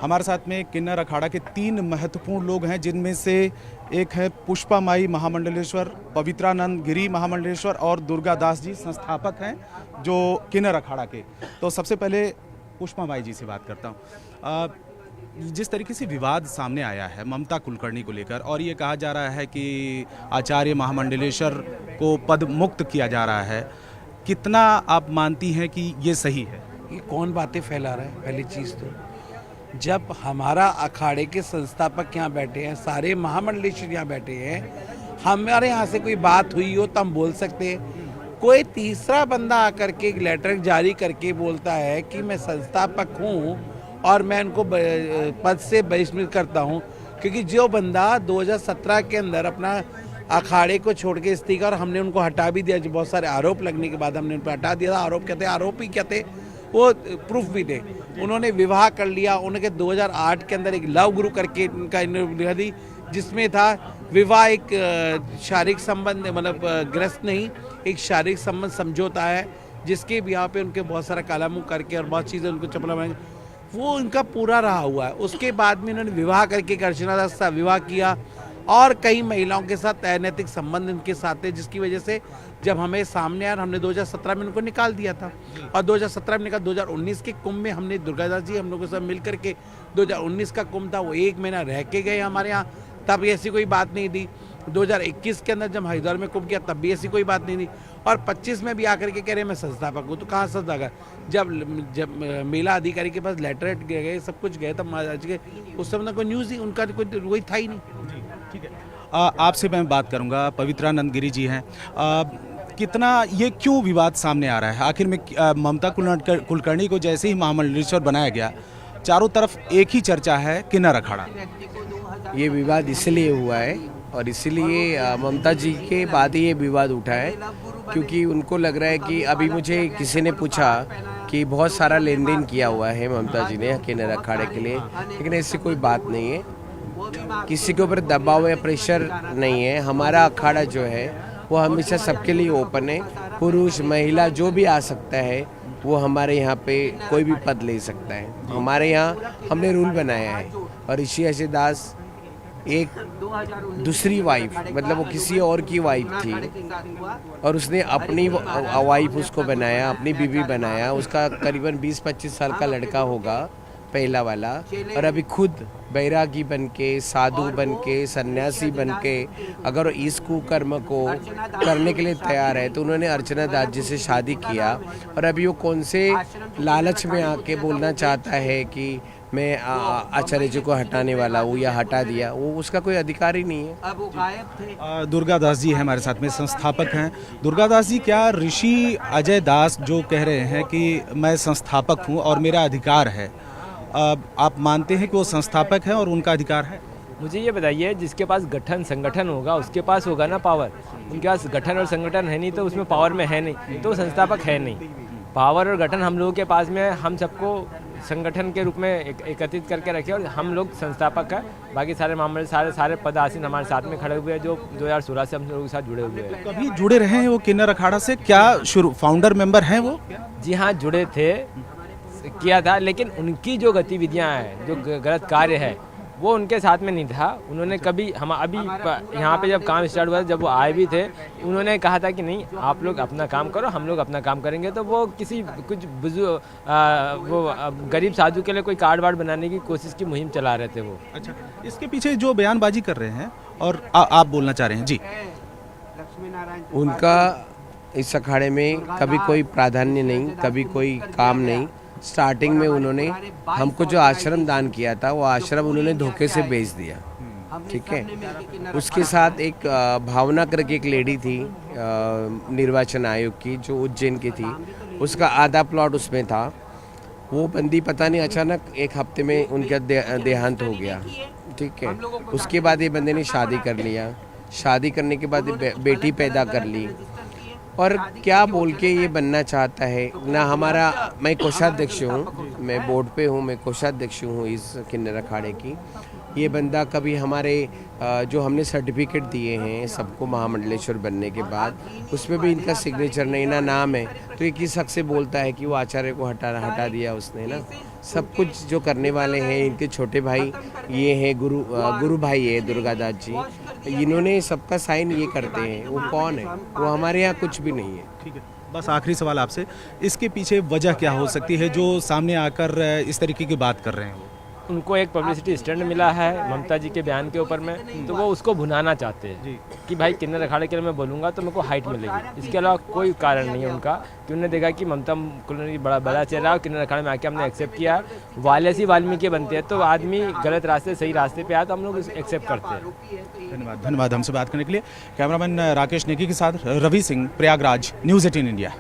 हमारे साथ में किन्नर अखाड़ा के 3 महत्वपूर्ण लोग हैं, जिनमें से एक है पुष्पा माई महामंडलेश्वर, पवित्रानंद गिरी महामंडलेश्वर और दुर्गा दास जी संस्थापक हैं जो किन्नर अखाड़ा के। तो सबसे पहले पुष्पा माई जी से बात करता हूँ। जिस तरीके से विवाद सामने आया है ममता कुलकर्णी को लेकर, और ये कहा जा रहा है कि आचार्य महामंडलेश्वर को पद मुक्त किया जा रहा है, कितना आप मानती हैं कि ये सही है? ये कौन बातें फैला रहा है? पहली चीज़ तो जब हमारा अखाड़े के संस्थापक यहाँ बैठे हैं, सारे महामंडलेश्वर यहाँ बैठे हैं, हमारे यहाँ से कोई बात हुई हो तो हम बोल सकते हैं। कोई तीसरा बंदा आकर के एक लेटर जारी करके बोलता है कि मैं संस्थापक हूँ और मैं इनको पद से बहिष्कृत करता हूँ, क्योंकि जो बंदा 2017 के अंदर अपना अखाड़े को छोड़ के इस्तीफा, और हमने उनको हटा भी दिया, जो बहुत सारे आरोप लगने के बाद हमने उन पर हटा दिया था। आरोप ही क्या थे, वो प्रूफ भी थे। उन्होंने विवाह कर लिया, उनके 2008 के अंदर एक लव गुरु करके उनका दी, जिसमें था विवाह एक शारीरिक संबंध, मतलब ग्रस्त नहीं, एक शारीरिक संबंध समझौता है, जिसके ब्याह पे उनके बहुत सारा काला मुँह करके और बहुत चीज़ें उनको चपला मारेंगे, वो उनका पूरा रहा हुआ है। उसके बाद में उन्होंने विवाह करके अर्चना दास से विवाह किया और कई महिलाओं के साथ अनैतिक संबंध इनके साथ है, जिसकी वजह से जब हमें सामने आया, हमने 2017 में उनको निकाल दिया था। और 2017 में निकाल, 2019 के कुंभ में हमने दुर्गादास जी हम लोगों से मिल करके 2019 का कुंभ था, वो 1 महीना रह के गए हमारे यहाँ, तब ऐसी कोई बात नहीं थी। 2021 के अंदर जब हरिद्वार में कुंभ किया तब भी ऐसी कोई बात नहीं थी। और 25 में भी आकर के कह रहे मैं संस्थापक हूँ, तो कहाँ संस्थापक? जब मेला अधिकारी के पास लेटर गए, सब कुछ गए, तब महाराज के उस समय कोई न्यूज़ ही उनका कोई वही था ही नहीं। ठीक है, आपसे मैं बात करूंगा। पवित्रानंद गिरी जी हैं, कितना ये क्यों विवाद सामने आ रहा है? आखिर में ममता कुलकर्णी को जैसे ही महामंडलेश्वर बनाया गया, चारों तरफ एक ही चर्चा है, किन्नर अखाड़ा। ये विवाद इसलिए हुआ है और इसीलिए ममता जी के बाद ही ये विवाद उठा है, क्योंकि उनको लग रहा है कि अभी मुझे किसी ने पूछा कि बहुत सारा लेन देन किया हुआ है ममता जी ने किन्नर अखाड़े के लिए, लेकिन ऐसी कोई बात नहीं है, किसी के ऊपर दबाव या प्रेशर नहीं है। हमारा अखाड़ा जो है वो हमेशा सबके लिए ओपन है, पुरुष महिला जो भी आ सकता है वो हमारे यहाँ पे कोई भी पद ले सकता है। हमारे यहाँ हमने रूल बनाया है, और ऋषि हर्षदास एक दूसरी वाइफ, मतलब वो किसी और की वाइफ थी और उसने अपनी वाइफ उसको बनाया, अपनी बीवी बनाया। उसका करीबन 20-25 साल का लड़का होगा, पहला वाला, और अभी खुद बैरागी बन के, साधु बन के, सन्यासी बन के अगर इस कुकर्म को करने के लिए तैयार है, तो उन्होंने अर्चना दास जी से शादी किया। और अभी वो कौन से लालच में आके बोलना चाहता है कि मैं आचार्य जी को हटाने वाला हूँ या हटा दिया, वो उसका कोई अधिकार ही नहीं है। दुर्गा दास जी हैं हमारे साथ में, संस्थापक हैं। दुर्गा दास जी, क्या ऋषि अजय दास जो कह रहे हैं कि मैं संस्थापक हूँ और मेरा अधिकार है, आप मानते हैं कि वो संस्थापक हैं और उनका अधिकार है? मुझे ये बताइए, जिसके पास गठन संगठन होगा उसके पास होगा ना पावर। उनके पास गठन और संगठन है नहीं, तो उसमें पावर में है नहीं, तो संस्थापक है नहीं। पावर और गठन हम लोगों के पास में, हम सबको संगठन के रूप में एकत्रित करके रखे और हम लोग संस्थापक है। बाकी सारे मामले सारे पदासीन हमारे साथ में खड़े हुए हैं, जो 2016 से हम लोगों के साथ जुड़े हुए हैं। कभी जुड़े रहे हैं वो किन्नर अखाड़ा से? क्या शुरू फाउंडर मेंबर हैं वो? जी हाँ, जुड़े थे, किया था, लेकिन उनकी जो गतिविधियां हैं, जो गलत कार्य है, वो उनके साथ में नहीं था। उन्होंने कभी हम अभी यहाँ पे जब काम स्टार्ट हुआ, जब वो आए भी थे, उन्होंने कहा था कि नहीं, आप लोग अपना काम करो, हम लोग अपना काम करेंगे। तो वो किसी कुछ वो गरीब साधु के लिए कोई कार्ड वार्ड बनाने की कोशिश की मुहिम चला रहे थे वो। अच्छा, इसके पीछे जो बयानबाजी कर रहे हैं और आप बोलना चाह रहे हैं जी? उनका इस अखाड़े में कभी कोई प्राधान्य नहीं, कभी कोई काम नहीं। स्टार्टिंग में उन्होंने हमको जो आश्रम दान किया था, वो आश्रम उन्होंने धोखे से बेच दिया, ठीक है। उसके साथ एक भावना करके एक लेडी थी निर्वाचन आयोग की, जो उज्जैन की थी, उसका आधा प्लॉट उसमें था। वो बंदी पता नहीं अचानक एक हफ्ते में उनका देहांत हो गया, ठीक है। उसके बाद ये बंदे ने शादी कर लिया, शादी करने के बाद बेटी पैदा कर ली। और क्या बोल के ये बनना चाहता है ना। हमारा, मैं कोषाध्यक्ष हूँ, मैं बोर्ड पे हूँ, मैं कोषाध्यक्ष हूँ इस किन्नर अखाड़े की। ये बंदा कभी हमारे जो हमने सर्टिफिकेट दिए हैं सबको महामंडलेश्वर बनने के बाद, उसमें भी इनका सिग्नेचर नहीं ना नाम है, तो ये किस हक से बोलता है कि वो आचार्य को हटा दिया उसने ना। सब कुछ जो करने वाले हैं इनके छोटे भाई, ये हैं गुरु भाई है दुर्गादास जी, इन्होंने सबका साइन ये करते हैं। वो कौन है? वो हमारे यहाँ कुछ भी नहीं है। ठीक है, बस आखिरी सवाल आपसे, इसके पीछे वजह क्या हो सकती है जो सामने आकर इस तरीके की बात कर रहे हैं? वो उनको एक पब्लिसिटी स्टैंड मिला है ममता जी के बयान के ऊपर में, तो वो उसको भुनाना चाहते हैं कि भाई किन्नर अखाड़े के लिए मैं बोलूँगा तो मेरे को हाइट मिलेगी। इसके अलावा कोई कारण नहीं है उनका, कि उन्होंने देखा कि ममता कुलकर्णी बड़ा चेहरा है और किन्नर अखाड़े में आके हमने एक्सेप्ट किया। वाल्मीकि वाल्मीकि बनते हैं तो आदमी गलत रास्ते सही रास्ते पे आया तो हम लोग एक्सेप्ट करते हैं। धन्यवाद हमसे बात करने के लिए। कैमरामैन राकेश नेगी के साथ रवि सिंह, प्रयागराज, न्यूज़ 18 इंडिया।